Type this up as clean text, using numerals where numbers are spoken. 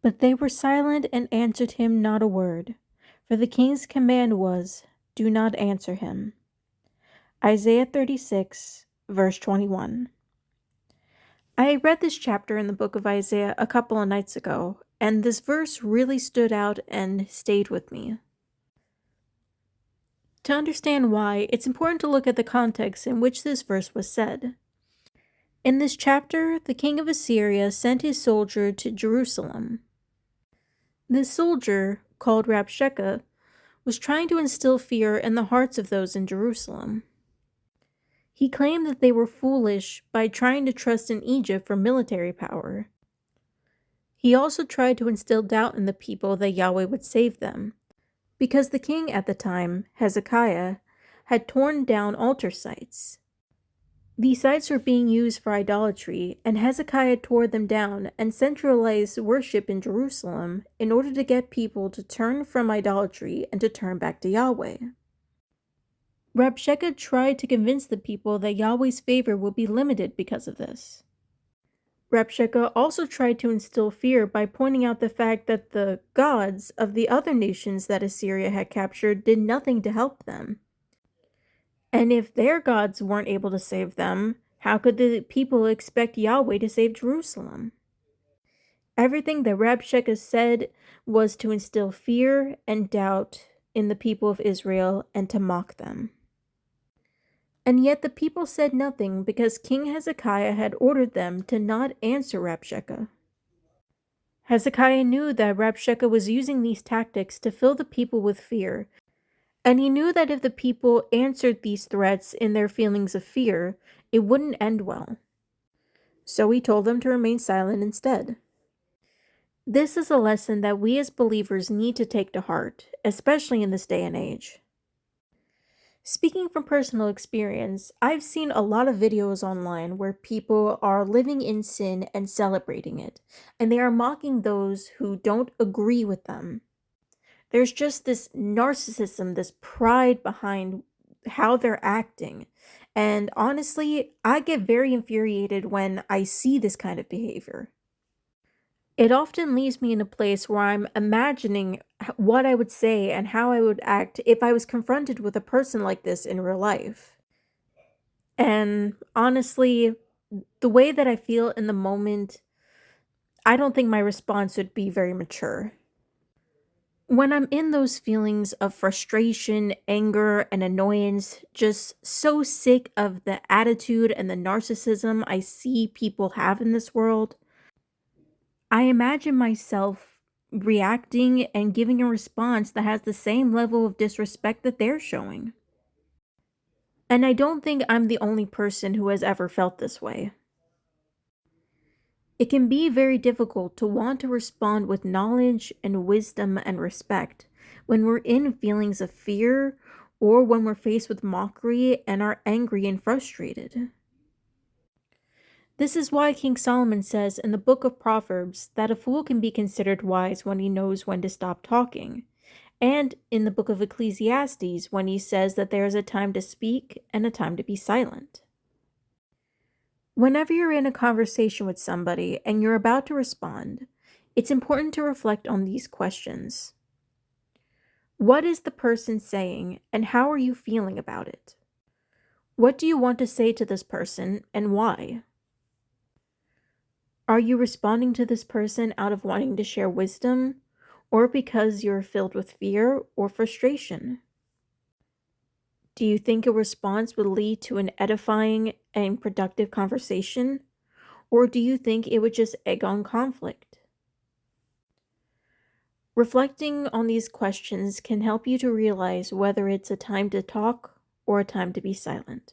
But they were silent and answered him not a word, for the king's command was, "Do not answer him." Isaiah 36, verse 21. I read this chapter in the book of Isaiah a couple of nights ago, and this verse really stood out and stayed with me. To understand why, it's important to look at the context in which this verse was said. In this chapter, the king of Assyria sent his soldier to Jerusalem. This soldier, called Rabshakeh, was trying to instill fear in the hearts of those in Jerusalem. He claimed that they were foolish by trying to trust in Egypt for military power. He also tried to instill doubt in the people that Yahweh would save them, because the king at the time, Hezekiah, had torn down altar sites. These sites were being used for idolatry, and Hezekiah tore them down and centralized worship in Jerusalem in order to get people to turn from idolatry and to turn back to Yahweh. Rabshakeh tried to convince the people that Yahweh's favor would be limited because of this. Rabshakeh also tried to instill fear by pointing out the fact that the gods of the other nations that Assyria had captured did nothing to help them. And if their gods weren't able to save them, how could the people expect Yahweh to save Jerusalem? Everything that Rabshakeh said was to instill fear and doubt in the people of Israel and to mock them. And yet the people said nothing because King Hezekiah had ordered them to not answer Rabshakeh. Hezekiah knew that Rabshakeh was using these tactics to fill the people with fear, and he knew that if the people answered these threats in their feelings of fear, it wouldn't end well. So he told them to remain silent instead. This is a lesson that we as believers need to take to heart, especially in this day and age. Speaking from personal experience, I've seen a lot of videos online where people are living in sin and celebrating it, and they are mocking those who don't agree with them. There's just this narcissism, this pride behind how they're acting. And honestly, I get very infuriated when I see this kind of behavior. It often leaves me in a place where I'm imagining what I would say and how I would act if I was confronted with a person like this in real life. And honestly, the way that I feel in the moment, I don't think my response would be very mature. When I'm in those feelings of frustration, anger, and annoyance, just so sick of the attitude and the narcissism I see people have in this world, I imagine myself reacting and giving a response that has the same level of disrespect that they're showing. And I don't think I'm the only person who has ever felt this way. It can be very difficult to want to respond with knowledge and wisdom and respect when we're in feelings of fear or when we're faced with mockery and are angry and frustrated. This is why King Solomon says in the book of Proverbs that a fool can be considered wise when he knows when to stop talking, and in the book of Ecclesiastes when he says that there is a time to speak and a time to be silent. Whenever you're in a conversation with somebody and you're about to respond, it's important to reflect on these questions. What is the person saying and how are you feeling about it? What do you want to say to this person and why? Are you responding to this person out of wanting to share wisdom or because you're filled with fear or frustration? Do you think a response would lead to an edifying and productive conversation? Or do you think it would just egg on conflict? Reflecting on these questions can help you to realize whether it's a time to talk or a time to be silent.